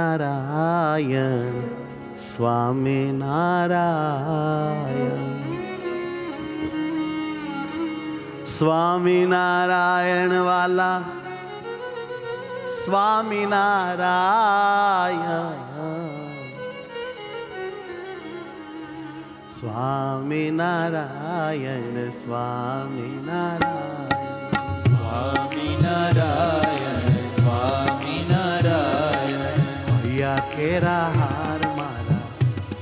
સ્વામિનારાયણ સ્વામિનારાયણ સ્વામિનારાયણ વાલા સ્વામિનારાયણ સ્વામિનારાયણ સ્વામિનારાયણ સ્વામિનારાયણ સ્વામિનારાયણ ભૈયા કેરા હાર મારા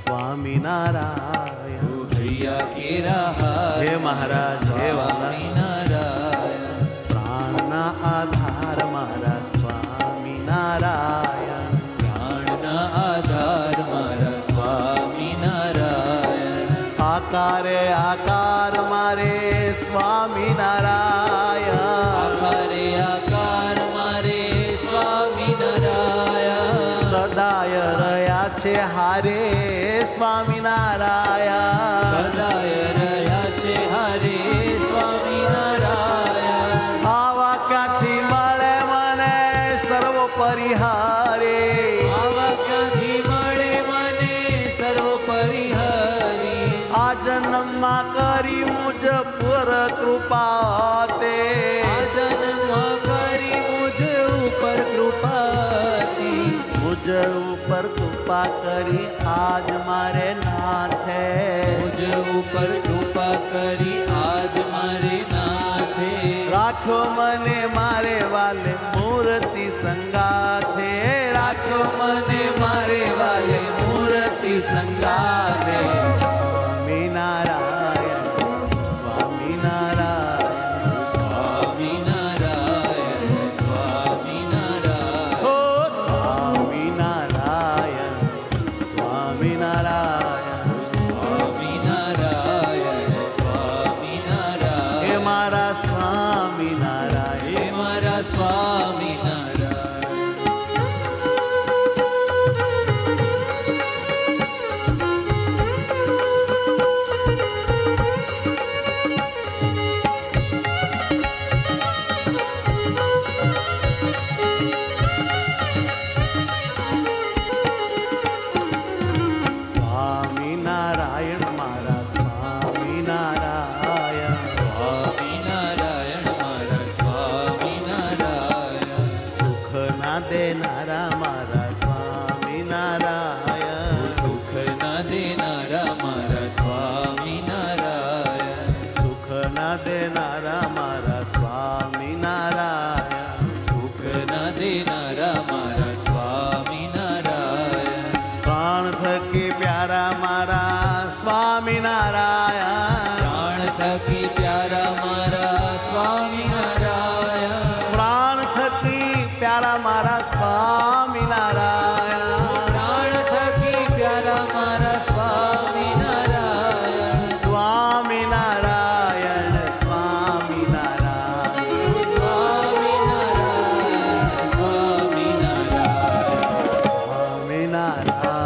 સ્વામિનારાયણ ભૈયા કેરા હાર હે મહારાજ હે વાલા સ્વામિનારાયણ પ્રાણના આધાર મારા સ્વામિનારાયણ પ્રાણના આધાર મારા સ્વામિનારાયણ આકારે આકાર મારે સ્વામિનારાયણ આકારે આકાર મારે સ્વામિનારાયણ સદાય રહ્યા છે હારે સ્વામિનારાયણ સદાય રહ્યા છે હરે સ્વામિનારાયણ આવા ક્યાંથી મળે મને સર્વ પરિહારે આવા ક્યાંથી મળે મને સર્વ પરિહરી આ જન્મમાં કરી મુજ પર કૃપા તે આ જન્મમાં કરી મુજ ઉપર કૃપાથી મુજ ઉપર કૃપા કરી આજ મારે નાથે મુજ ઉપર કૃપા કરી આજ મારે નાથે રાખો મને મારે વાલે મૂર્તિ સંગાથે રાખો મને મારે વાલે મૂર્તિ સંગાથે સ્વામિનારાયણ સ્વામિનારાયણ સ્વામિનારાયણ સ્વામિનારાયણ ઓ સ્વામિનારાયણ સ્વામિનારાયણ સ્વામિનારાયણ સ્વામિનારાયણ હે મારા સ્વામિનારાયણ હે મારા સ્વામિનારાયણ સ્વામિનારાયણ મારા સ્વામિનારાયણ સ્વામિનારાયણ મારા સ્વામિનારાયણ સુખ ના દેનારા મારા સ્વામિનારાયણ સુખ ના દેનારા મારા સ્વામિનારાયણ સુખ ના દેનારા મારા સ્વામિનારાયણ સુખ ના દેનારા મારા સ્વામિનારાયણ પ્રાણ થકી પ્યારા મારા સ્વામિનારાયણ પ્રાણ થકી પ્યારા મારા સ્વામિનારાયણ પ્રાણ થકી પ્યારા મારા સ્વામિનારાયણ પ્રાણ થકી પ્યારા મારા સ્વામિનારાયણ સ્વામિનારાયણ સ્વામિનારાયણ સ્વામિનારાયણ સ્વામિનારાયણ સ્વામિનારાયણ સ્વામિનારાયણ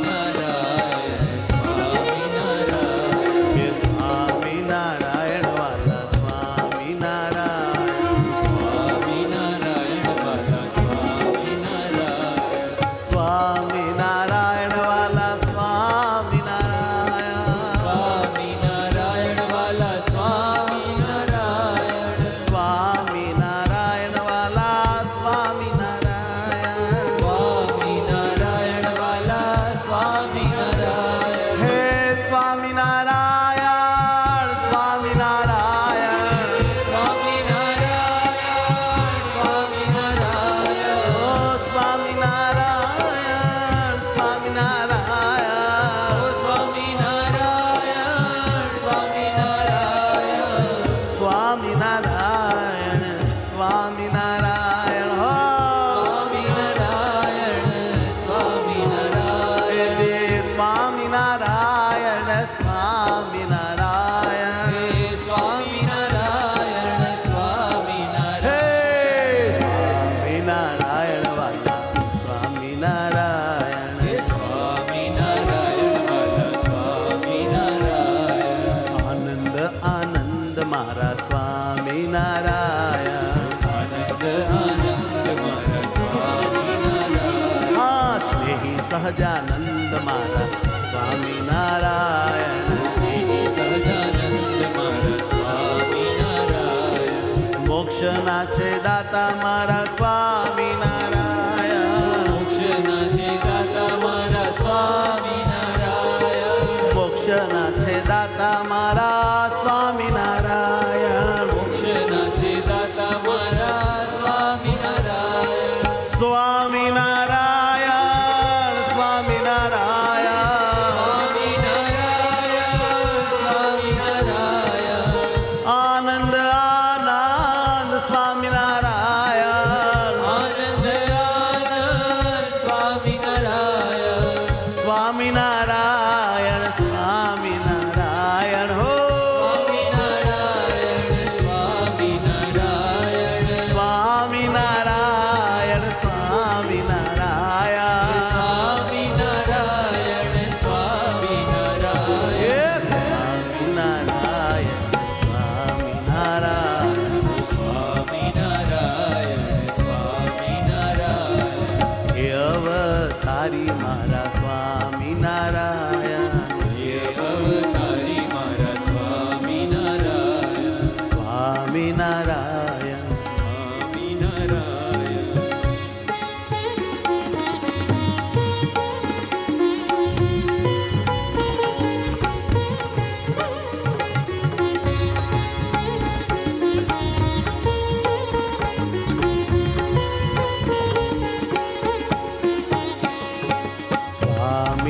સ્વામિનારાયણ સ્વામિનારાયણ હે સ્વામિનારાયણ વાલા સ્વામિનારાયણ સ્વામિનારાયણ સહજાનંદ મારા સ્વામિનારાયણ. શ્રી સહજાનંદ મારા સ્વામિનારાયણ. મોક્ષના છે દાતા મારા સ્વામિનારાયણ. મોક્ષના છે દાતા મારા સ્વામિનારાયણ. મોક્ષના છે દાતા મારા સ્વામિનારાયણ. મોક્ષના છે દાતા મારા સ્વામિનારાયણ. સ્વામિનારાયણ સ્વામિનારાયણ. સ્વામિનારાયણ સ્વામિનારાયણ. આનંદ આનંદ સ્વામિનારાયણ. આનંદ આનંદ સ્વામિનારાયણ. સ્વામિનારાયણ સ્વામિનારાયણ હો. સ્વામિનારાયણ સ્વામિનારાયણ. સ્વામિનારાયણ સ્વામિનારાયણ. સ્વામિનારાયણ સ્વામિનારાયણ. હે સ્વામિનારાયણ સ્વામિનારાયણ. સ્વામિનારાયણ સ્વામિનારાયણ. હે અવતારી મારા સ્વામિનારાયણ. હે અવતારી મારા સ્વામિનારાયણ. સ્વામિનારાયણ. સ્વામિનારાયણ.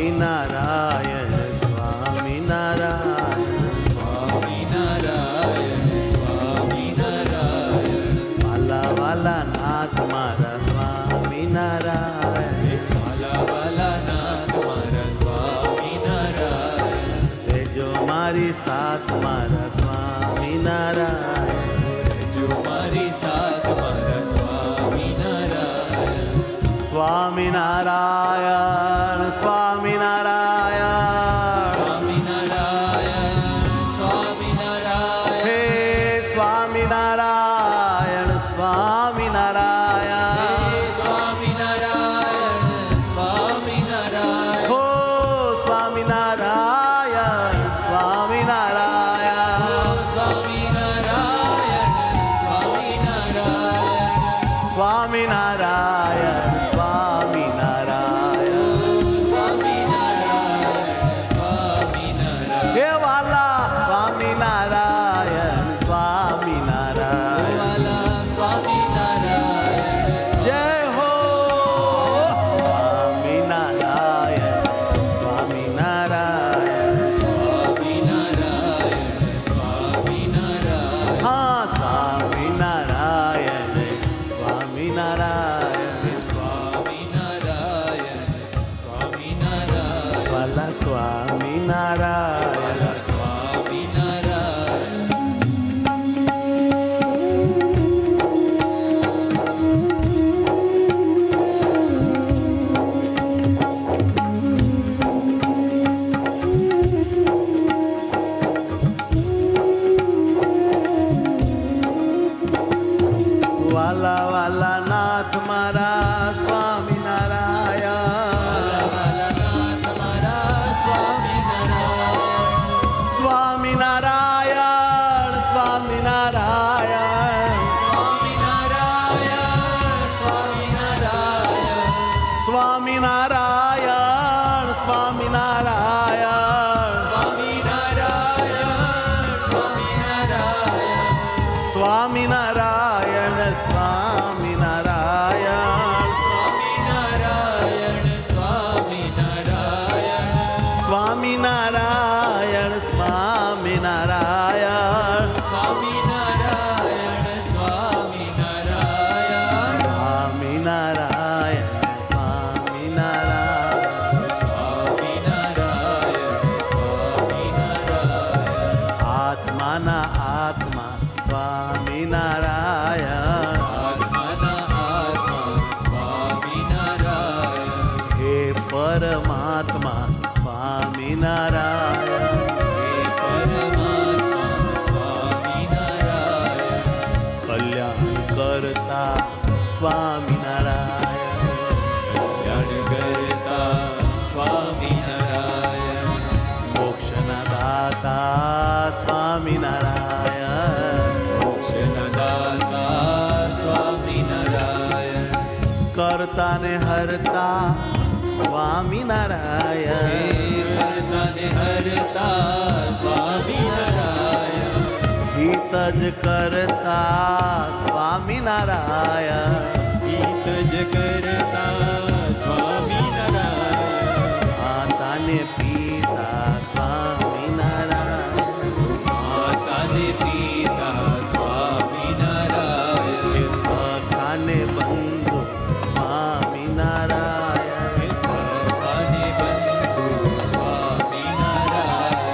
સ્વામિનારાયણ સ્વામિનારાયણ. સ્વામિનારાયણ સ્વામિનારાયણ. વાલા વાલા નાથ મારા સ્વામિનારાયણ. વાલા વાલા નાથ મારા સ્વામિનારાયણ. તેજો મારી સાથ મારા સ્વામિનારાયણ. જો મારી સાથ મારા સ્વામિનારાયણ. સ્વામિનારાયણ સ્વામિનારાયણ. સ્વામિનારાયણ સ્વામિનારાયણ. હે સ્વામિનારાયણ સ્વામિનારાયણ. સ્વામિનારાયણ સ્વામિનારાયણ. હો સ્વામિનારાયણ સ્વામિનારાયણ. સ્વામિનારાયણ સ્વામિનારાયણ. સ્વામિનારાયણ સ્વામિનારાયણ. સ્વામિનારાયણ હે વાલા સ્વામિનારાયણ સ્વામિનારાયણ. વાલા સ્વામિનારાયણ. જય હો સ્વામિનારાયણ સ્વામિનારાયણ. સ્વામિનારાયણ સ્વામિનારાયણ. હા સ્વામિનારાયણ સ્વામિનારાયણ. સ્વામિનારાયણ સ્વામિનારાયણ. વાલા સ્વામિનારાયણ. વાલા સ્વામિનારાયણ. વાલા વાલા નાથ મારા સ્વામિનારાયણ. વાલા નાથ મારા સ્વામિનારાયણ. સ્વામિનારાયણ સ્વામિનારાયણ. સ્વામિનારાયણ સ્વામિનારાયણ. સ્વામિનારાયણ સ્વામિનારાયણ. સ્વામિનારાયણ સ્વામિનારાયણ. સ્વામિનારાયણ સ્વામિનારાયણ. સ્વામિનારાયણ સ્વામિનારાયણ. સ્વામિનારાયણ સ્વામિનારાયણ. સ્વામિનારાયણ સ્વામિનારાયણ. સ્વામિનારાયણ સ્વામિનારાયણ. સ્વામિનારાયણ સ્વામિનારાયણ. આત્માના આત્મા સ્વામિનારાયણ. આત્માના આત્મા સ્વામિનારાયણ. હે પરમાત્મા સ્વામિનારાયણ. હે પરમાત્મા સ્વામિનારાયણ. કલ્યાણ કરતા સ્વામિનારાયણ. કલ્યાણ કરતા કરતા ને હરતા સ્વામિનારાયણ કરતા ને હરતા સ્વામિનારાયણ હિત જ કરતા સ્વામિનારાયણ હિત જ કરતા સ્વામિનારાયણ માતા ને પિતા સ્વામિનારાયણ માતા ને પિતા સ્વામિનારાયણ હે સખા ને બંધુ સ્વામિનારાયણ હે સખાને બંધુ સ્વામિનારાયણ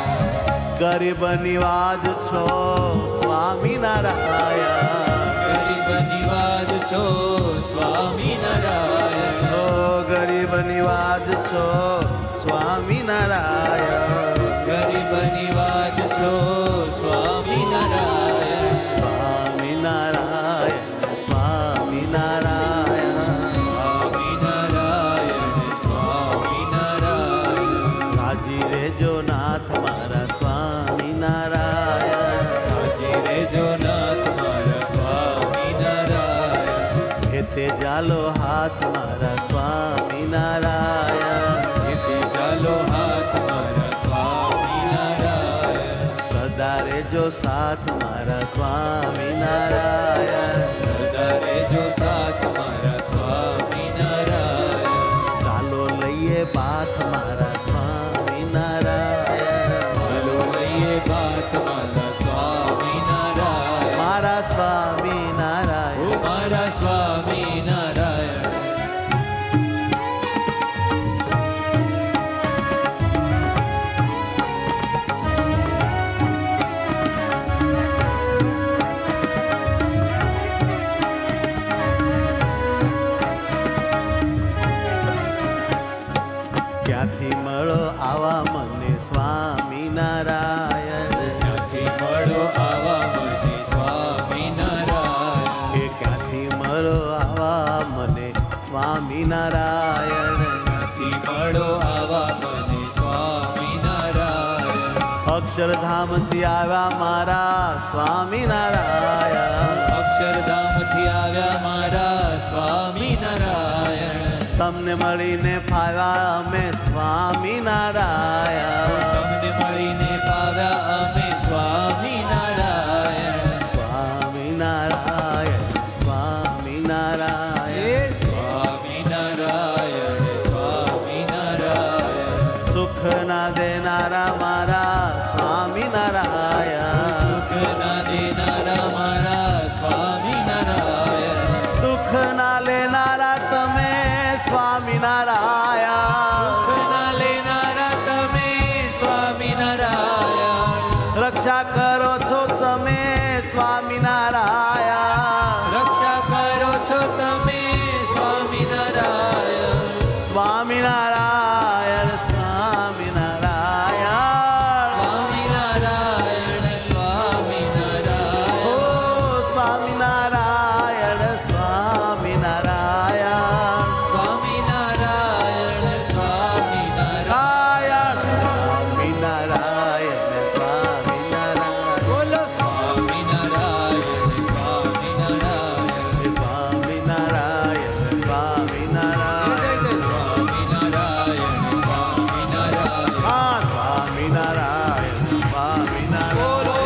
ગરીબ નિવાજ છો સ્વામિનારાયણ ગરીબ નિવાજ છો સ્વામિનારાયણ ઓ ગરીબ નિવાજ છો સ્વામિનારાયણ ગરીબ નિવાજ છો સ્વામિનારાયણ સ્વામિનારાયણ સ્વામિનારાયણ સ્વામિનારાયણ સ્વામિનારાયણ રાજી રેજો નાથ મારા સ્વામિનારાયણ હાજી રેજો નાથ મારા સ્વામિનારાયણ હેતે જાલો હાથ મારા સ્વામિનારાયણ હેતે ચાલો હાથ મારા સ્વામિનારાયણ સદા રેજો સાથ મારા સ્વામિનારાયણ સદા રેજો સાથ મારા સ્વામિનારાયણ ચાલો લઈએ બાથ મારા સ્વામિનારાયણ ચાલો લઈએ બાત મારા સ્વામિનારાયણ મારા ઓ સ્વામિનારાયણ મારા સ્વામિનારાયણ ક્યાંથી મળો આવા મને સ્વામિનારાયણ ક્યાંથી મળો આવા મને સ્વામિનારાયણ એ ક્યાંથી મળો આવા મને સ્વામિનારાયણ ક્યાંથી મળો આવા મને સ્વામિનારાયણ અક્ષરધામથી આવ્યા મારા સ્વામિનારાયણ અક્ષરધામથી આવ્યા મારા સ્વામિનારાયણ તમને મળીને ફાવ્યા અમે સ્વામિનારાયણ તમને મળીને પાવ્યા અમે સ્વામિનારાયણ સ્વામિનારાયણ સ્વામિનારાયણ સ્વામિનારાયણ સ્વામિનારાયણ સુખ ના દેનારા મારા સ્વામિનારાયણ સુખ ના દેનારા મારા સ્વામિનારાયણ દુઃખ ના લેનારા તમે સ્વામિનારાયણ સુખ ના લેનારા તમે સ્વામિનારાયણ રક્ષા કરો છો તમે સ્વામિનારાયણ રક્ષા કરો છો તમે સ્વામિનારાયણ સ્વામિનારાયણ સ્વામિનારાયણ સ્વામિનારાયણ સ્વામિનારાયણ ઓ સ્વામિનારાયણ સ્વામિનારાયણ સ્વામિનારાયણ સ્વામિનારાયણ સ્વામિનારાયણ સ્વામિનારાયણ બોલો સ્વામિનારાયણ સ્વામિનારાયણ સ્વામિનારાયણ સ્વામિનારાયણ સ્વામિનારાયણ સ્વામિનારાયણ હા સ્વામિનારાયણ સ્વામિનારાયણ બોલો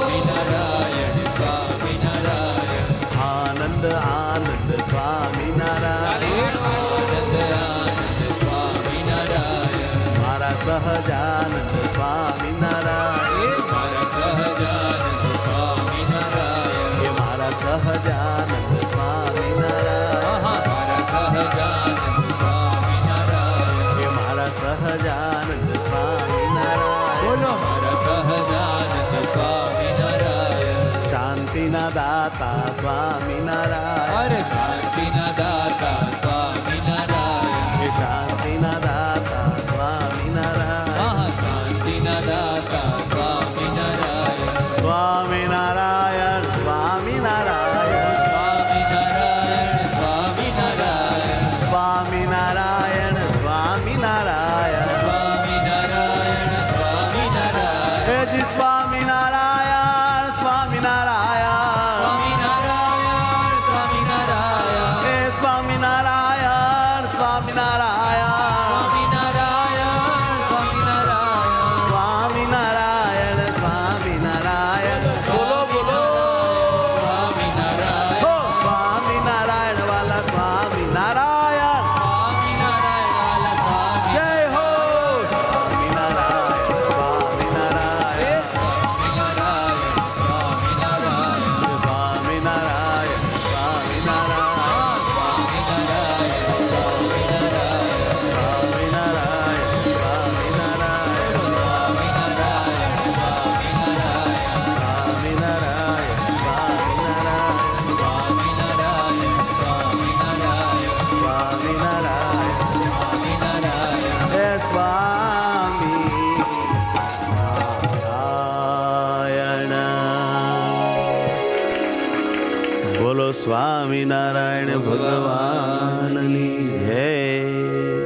સ્વામિનારાયણ સ્વામિનારાયણ આનંદ આનંદ સ્વામિનારાયણ આનંદ આનંદ સ્વામિનારાયણ મારા સહજાનંદ સ્વામિનારાયણ મારા સહજાનંદ સ્વામિનારાયણ એ મારા સહજાનંદ સ્વામિનારાયણ મારા સહજાનંદ સ્વામિનારાયણ એ મારા સહજાનંદ સ્વામિનારાયણ બોલો મારા સહજાનંદ સ્વામિનારાયણ શાંતિના દાતા સ્વામિનારાયણ અરે શાંતિના દાતા સ્વામિનારાયણ એ શાંતિના દાતા સ્વામિનારાયણ શાંતિના દાતા સ્વામિનારાયણ સ્વામિનારાયણ સ્વામિનારાયણ સ્વામિનારાયણ સ્વામિનારાયણ સ્વામિનારાયણ સ્વામિનારાયણ સ્વામિનારાયણ સ્વામિનારાયણ હે જી સ્વામિનારાયણ સ્વામિનારાયણ સ્વામિનારાયણ સ્વામિનારાયણ બોલો સ્વામિનારાયણ ભગવાનની જય.